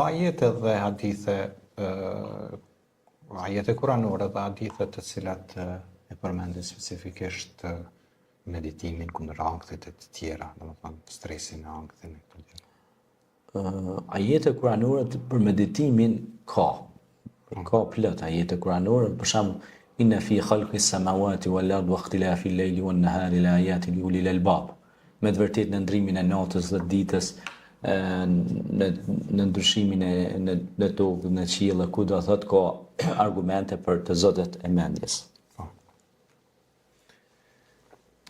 Ajete dhe hadithe, ajete kuranore dhe hadithe të cilat e përmendin specifikisht meditimin kundër ankthit e të tjera, domethënë stresin e ankthit e këto gjëra. Ajete kuranore për meditimin ka plot ajete kuranore, për shembull inna fi khalqis samawati wal ardi wa ikhtilafil layli wan nahari la ayatin li ulil albab. Me të vërtetë në ndrimin e natës dhe ditës, në ndryshimin në tokë, në qiell, ku do thotë ka argumente për të zotët e mendjes.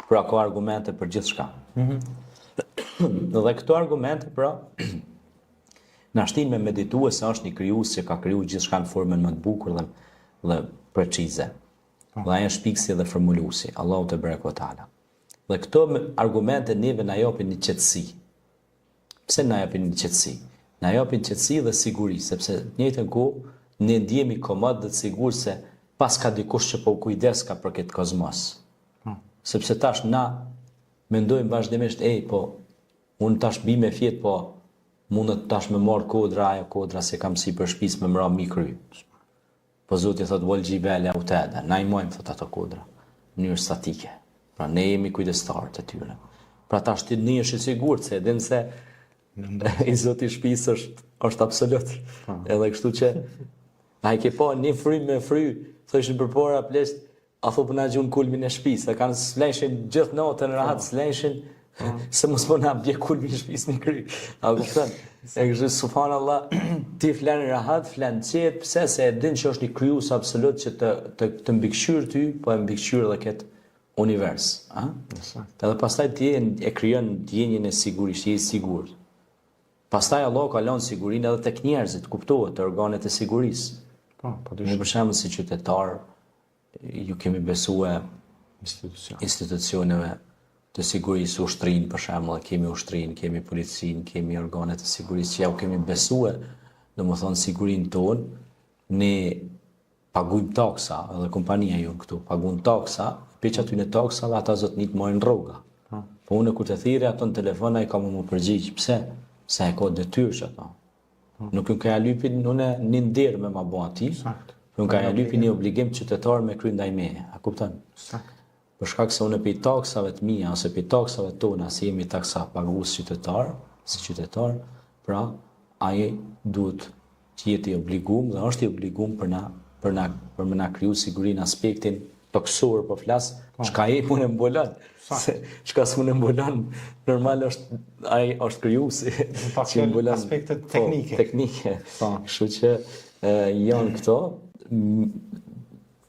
Pra ka argumente për gjithçka. Dhe këto argumente pra na shtin me meditue se është një krijues që ka krijuar gjithçka në formën më të bukur dhe precize. Dhe ai është shpikësi dhe formuluesi, Allahu te barekoteala. Dhe këto argumente neve na japin një qetësi. Pse na japin një qetësi? Na japin qetësi dhe siguri, sepse në të njëjtën kohë ne ndjehemi komod dhe të sigurt se pas ka dikush që po kujdes ka për këtë kozmos. Sepse tash na mendojmë vazhdimisht, po unë tash bi me fjet, po mundet tash me marr kodra, ajo kodra se kam si për shtëpis me mra mi kry. Po Zoti thot wal jibala autada, na i mojmë thot ato kodra në mënyrë statike. Pra ne jemi kujdestarë të tyre. Pra tash ti një është i sigurt se edhin se i Zoti i shtëpisë është absolut. Edhe kështu që ai ke pa një fry me fry, thoshin përpara plesht, a thon na gjun kulmin e shtëpisë, kanë sleshin gjithë natën rahat sleshin, se mos po na bie kulmi i shtëpisë në kry. A kupton? E kështu subhanallah, ti flan rahat, flan qet, pse se e din që është një krijues absolut që të mbikëqyr ty, po e mbikëqyr edhe këtë univers, a? Edhe pastaj ti e krijon ndjenjen e sigurisë, je i sigurt. Pastaj Allah ka lënë sigurinë edhe tek njerëzit, kuptohet, të organet e sigurisë. Po Ne për shembull si qytetar ju kemi besuar institucioneve të sigurisë, ushtrinë për shembull, kemi ushtrinë, kemi policinë, kemi organet e sigurisë që ja u kemi besuar, domethënë sigurinë tonë, ne pagujmë taksa, edhe kompania jonë këtu, pagujmë taksa, peq aty në taksa dhe ata zotnit mojnë rroga. Po unë kur të thirrja ato në telefon ai ka më përgjigj, pse? Se e ka detyrë që ato. Nuk ka lypin unë një nder me ma bë aty. Nuk ka lypin një obligim qytetar me kry ndaj meje. A kupton? Për shkak se unë pe taksave të mia ose pe taksave tona, si jemi taksa pagues qytetar, si qytetar, pra ai duhet të jetë i obliguar dhe është i obliguar për më na kriju sigurinë aspektin toksor, po flas, çka e punë mbulon. Çka s'unë mbulon, normal është ai është krijuesi që mbulon aspektet teknike. Teknike. Kështu që janë këto.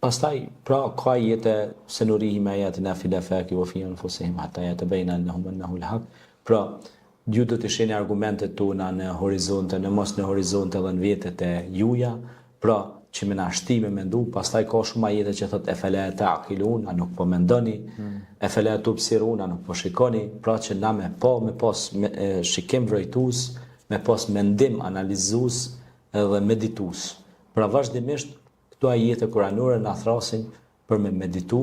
Pastaj pra ka jetë se nurihim ayatina fil afaqi wa fi anfusihim hatta yatabayana annahum annahu al-haq. Pra ju do të shihni argumentet tona në horizonte, në mos në horizonte dhe në vjetet e juja, pra që me na shtime mendu, pastaj ka shumë ajete që thot e fela ta'qilun, a nuk po mendoni, e fela tubsirun, a nuk po shikoni, pra që na me pas shikim vrojtus, me pas mendim analizus edhe meditus. Pra vazhdimisht këto ajete kuranore na thrasin për me meditu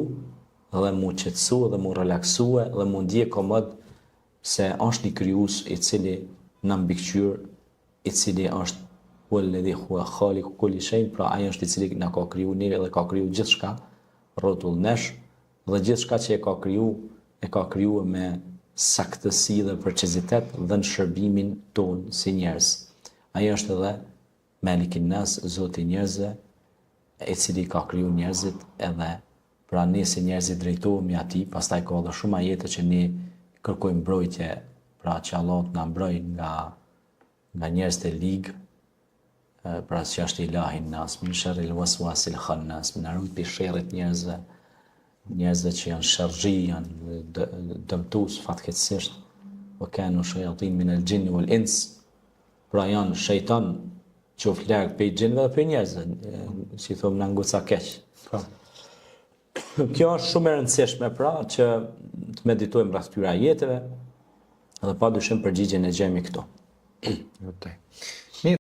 dhe mu qetësu dhe mu relaksue dhe mu ndje komod se është një krijues i cili na mbikëqyr, i cili është والذي هو خالق كل شيء, pra ai është i cili na ka kriju neve dhe ka kriju gjithçka rrotull nesh dhe gjithçka që e ka kriju me saktësi dhe precizitet dhe në shërbimin ton si njerëz. Ai është edhe Malikin Nas, Zoti i njerëzve, i cili ka kriju njerëzit edhe pra ne si njerëzit drejtohemi atij, pastaj ka edhe shumë ajete që ne kërkojmë mbrojtje, pra që Allah na mbroj nga njerëzit e ligë, pra që është ilahin nas, min sharril waswasil khannas, min arruti sherrit njerëzve që janë sharrxhi, janë dëmtues fatkeqësisht, wa kanu shayatin min al-jinn wal-ins, pra janë shejtan që flarë për gjinëve dhe për njerëzve, si thomë në nguca keq. Kjo është shumë e rëndësishme pra që të meditojmë rreth këtyre ajeteve dhe padyshim përgjigjen e gjejmë këtu.